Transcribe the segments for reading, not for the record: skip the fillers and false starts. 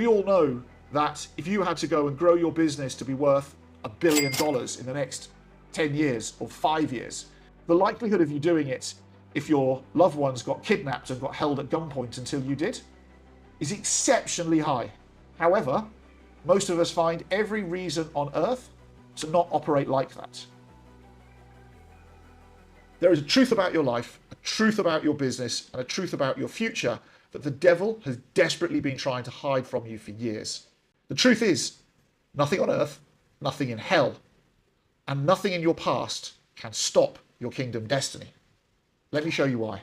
We all know that if you had to go and grow your business to be worth $1 billion in the next 10 years or 5 years, the likelihood of you doing it if your loved ones got kidnapped and got held at gunpoint until you did is exceptionally high. However, most of us find every reason on earth to not operate like that. There is a truth about your life, a truth about your business, and a truth about your future that the devil has desperately been trying to hide from you for years. The truth is, nothing on earth, nothing in hell, and nothing in your past can stop your kingdom destiny. Let me show you why.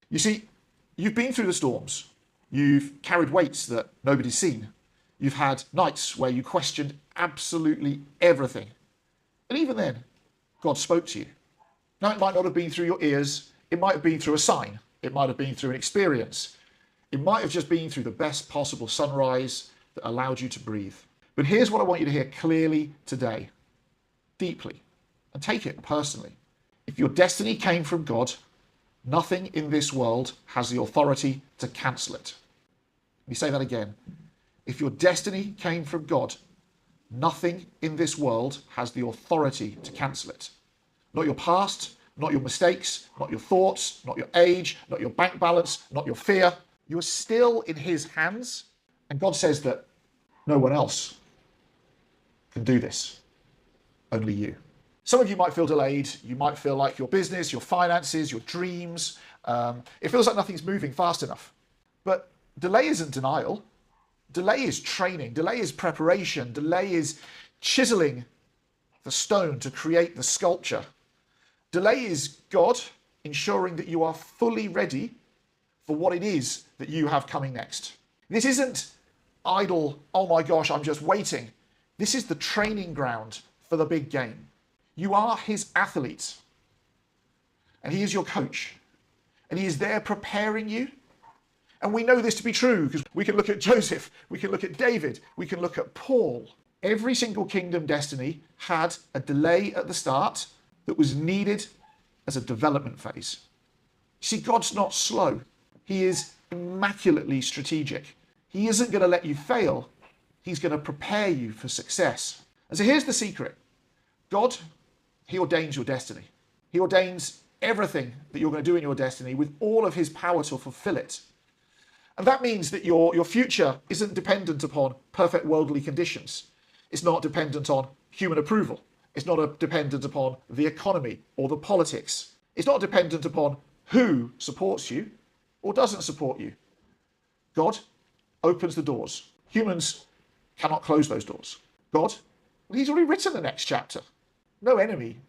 You see, you've been through the storms. You've carried weights that nobody's seen. You've had nights where you questioned absolutely everything. And even then, God spoke to you. Now, it might not have been through your ears. It might have been through a sign. It might have been through an experience. It might have just been through the best possible sunrise that allowed you to breathe. But here's what I want you to hear clearly today, deeply, and take it personally. If your destiny came from God, nothing in this world has the authority to cancel it. Let me say that again. If your destiny came from God, nothing in this world has the authority to cancel it. Not your past, not your mistakes, not your thoughts, not your age, not your bank balance, not your fear. You are still in his hands. And God says that no one else can do this. Only you. Some of you might feel delayed. You might feel like your business, your finances, your dreams, it feels like nothing's moving fast enough. But delay isn't denial. Delay is training. Delay is preparation. Delay is chiseling the stone to create the sculpture. Delay is God ensuring that you are fully ready for what it is that you have coming next. This isn't idle, oh my gosh, I'm just waiting. This is the training ground for the big game. You are his athlete, and he is your coach, and he is there preparing you. And we know this to be true because we can look at Joseph, we can look at David, we can look at Paul. Every single kingdom destiny had a delay at the start that was needed as a development phase. See, God's not slow. He is immaculately strategic. He isn't going to let you fail. He's going to prepare you for success. And so here's the secret. God, he ordains your destiny. He ordains everything that you're going to do in your destiny with all of his power to fulfill it. And that means that your future isn't dependent upon perfect worldly conditions. It's not dependent on human approval. It's not dependent upon the economy or the politics. It's not dependent upon who supports you or doesn't support you. God opens the doors. Humans cannot close those doors. God, well, he's already written the next chapter. No enemy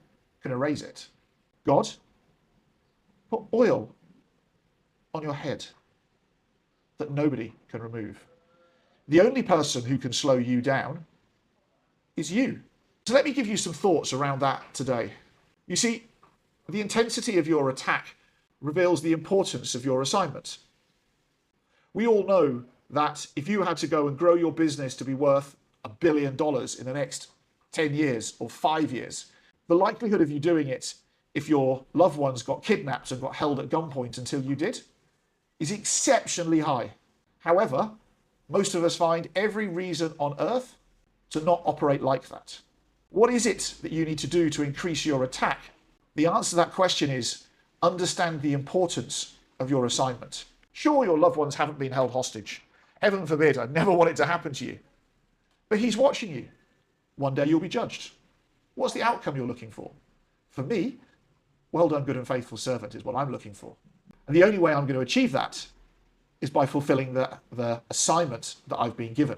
can erase it. God, put oil on your head that nobody can remove. The only person who can slow you down is you. So let me give you some thoughts around that today. You see, the intensity of your attack reveals the importance of your assignment. We all know that if you had to go and grow your business to be worth $1 billion in the next 10 years or 5 years, the likelihood of you doing it if your loved ones got kidnapped and got held at gunpoint until you did is exceptionally high. However, most of us find every reason on earth to not operate like that. What is it that you need to do to increase your attack? The answer to that question is understand the importance of your assignment. Sure, your loved ones haven't been held hostage. Heaven forbid, I never want it to happen to you. But he's watching you. One day you'll be judged. What's the outcome you're looking for? For me, well done, good and faithful servant is what I'm looking for. And the only way I'm going to achieve that is by fulfilling the assignment that I've been given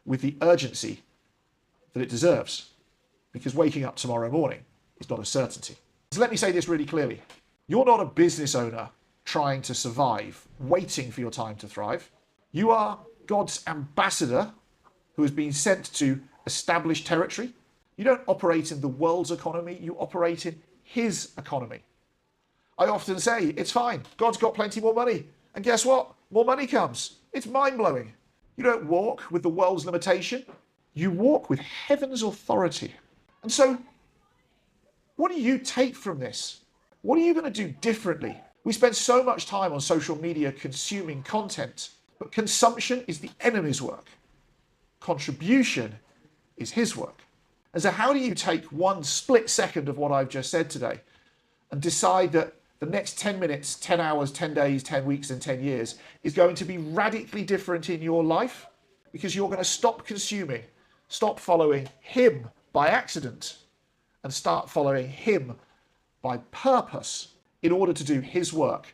with the urgency that it deserves. Because waking up tomorrow morning is not a certainty. So let me say this really clearly. You're not a business owner trying to survive, waiting for your time to thrive. You are God's ambassador who has been sent to establish territory. You don't operate in the world's economy, you operate in his economy. I often say, it's fine, God's got plenty more money. And guess what? More money comes. It's mind-blowing. You don't walk with the world's limitation, you walk with heaven's authority. And so, what do you take from this? What are you going to do differently? We spend so much time on social media consuming content, but consumption is the enemy's work. Contribution is his work. And so how do you take one split second of what I've just said today and decide that the next 10 minutes, 10 hours, 10 days, 10 weeks, and 10 years is going to be radically different in your life? Because you're going to stop consuming, stop following him by accident, and start following him by purpose in order to do his work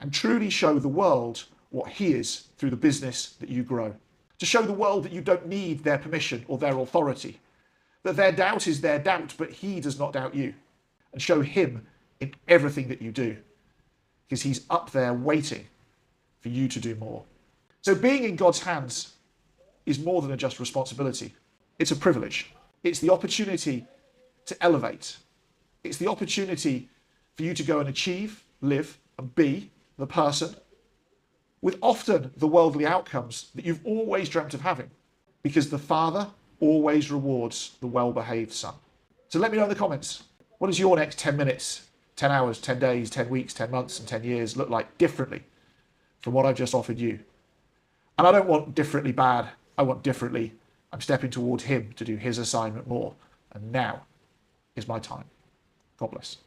and truly show the world what he is through the business that you grow. To show the world that you don't need their permission or their authority, that their doubt is their doubt, but he does not doubt you. And show him in everything that you do, because he's up there waiting for you to do more. So being in God's hands is more than a just responsibility. It's a privilege. It's the opportunity to elevate. It's the opportunity for you to go and achieve, live, and be the person with often the worldly outcomes that you've always dreamt of having, because the Father always rewards the well-behaved son. So let me know in the comments, what does your next 10 minutes, 10 hours, 10 days, 10 weeks, 10 months, and 10 years look like differently from what I've just offered you? And I don't want differently bad, I want differently. I'm stepping towards him to do his assignment more. And now is my time. God bless.